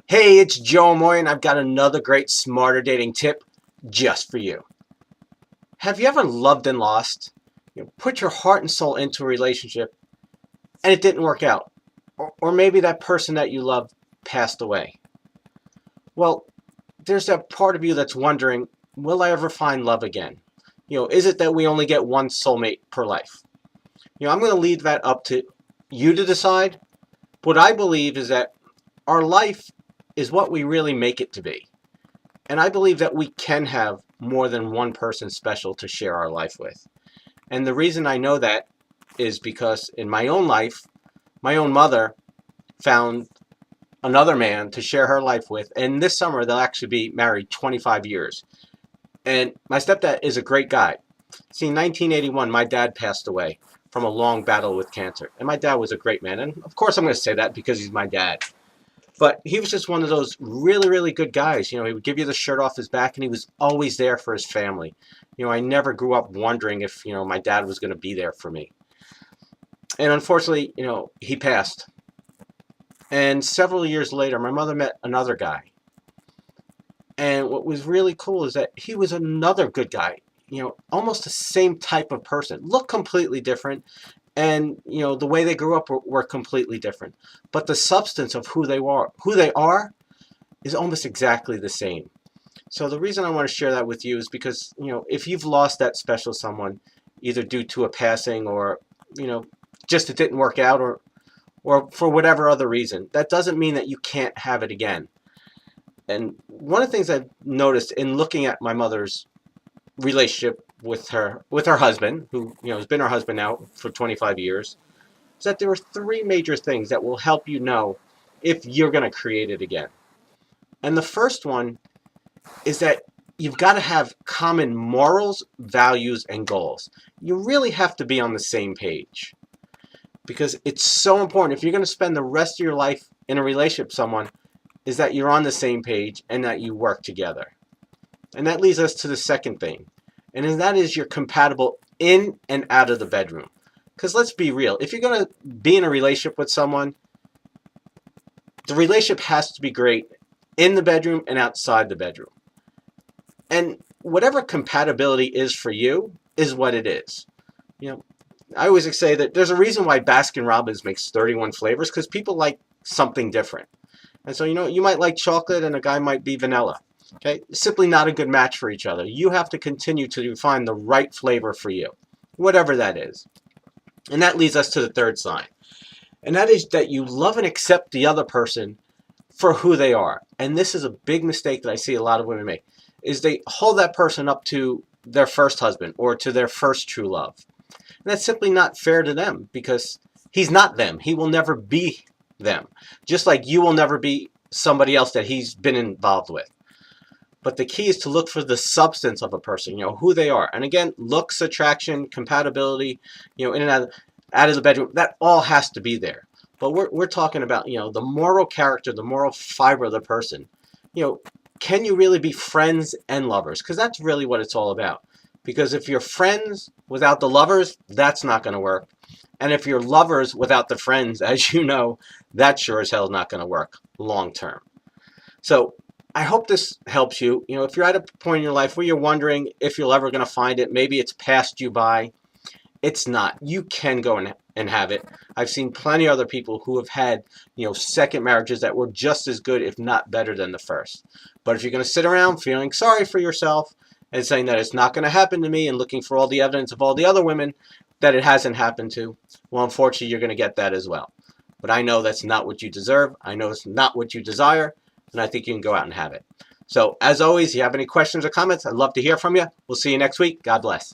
Hey, it's Joe Amoia, and I've got another great smarter dating tip just for you. Have you ever loved and lost? Put your heart and soul into a relationship and it didn't work out. Or maybe that person that you loved passed away. Well, there's that part of you that's wondering, will I ever find love again? Is it that we only get one soulmate per life? I'm going to leave that up to you to decide. What I believe is that our life is what we really make it to be. And I believe that we can have more than one person special to share our life with. And the reason I know that is because in my own life, my own mother found another man to share her life with. And this summer, they'll actually be married 25 years. And my stepdad is a great guy. See, in 1981, my dad passed away from a long battle with cancer. And my dad was a great man. And of course, I'm going to say that because he's my dad. But he was just one of those really, really good guys. He would give you the shirt off his back, and he was always there for his family. I never grew up wondering if, my dad was going to be there for me. And unfortunately, he passed. And several years later, my mother met another guy. And what was really cool is that he was another good guy, almost the same type of person. Looked completely different. And the way they grew up were completely different, but the substance of who they are is almost exactly the same. So the reason I want to share that with you is because if you've lost that special someone, either due to a passing or just it didn't work out, or for whatever other reason, that doesn't mean that you can't have it again. And one of the things I've noticed in looking at my mother's relationship with her husband, who has been her husband now for 25 years, is that there are three major things that will help you know if you're going to create it again. And the first one is that you've got to have common morals, values, and goals. You really have to be on the same page because it's so important. If you're going to spend the rest of your life in a relationship with someone, is that you're on the same page and that you work together. And that leads us to the second thing, and that is you're compatible in and out of the bedroom. Because let's be real, if you're going to be in a relationship with someone, the relationship has to be great in the bedroom and outside the bedroom. And whatever compatibility is for you is what it is. I always say that there's a reason why Baskin Robbins makes 31 flavors, because people like something different. And so, you might like chocolate and a guy might be vanilla. Okay, simply not a good match for each other. You have to continue to find the right flavor for you, whatever that is. And that leads us to the third sign. And that is that you love and accept the other person for who they are. And this is a big mistake that I see a lot of women make, is they hold that person up to their first husband or to their first true love. And that's simply not fair to them because he's not them. He will never be them. Just like you will never be somebody else that he's been involved with. But the key is to look for the substance of a person, who they are. And again, looks, attraction, compatibility, in and out of the bedroom, that all has to be there. But we're talking about, the moral character, the moral fiber of the person. Can you really be friends and lovers? Because that's really what it's all about. Because if you're friends without the lovers, that's not going to work. And if you're lovers without the friends, as you know, that sure as hell is not going to work long term. So I hope this helps you. If you're at a point in your life where you're wondering if you're ever going to find it, maybe it's passed you by. It's not. You can go and have it. I've seen plenty of other people who have had, second marriages that were just as good, if not better than the first. But if you're going to sit around feeling sorry for yourself and saying that it's not going to happen to me and looking for all the evidence of all the other women that it hasn't happened to, well, unfortunately, you're going to get that as well. But I know that's not what you deserve. I know it's not what you desire. And I think you can go out and have it. So, as always, if you have any questions or comments, I'd love to hear from you. We'll see you next week. God bless.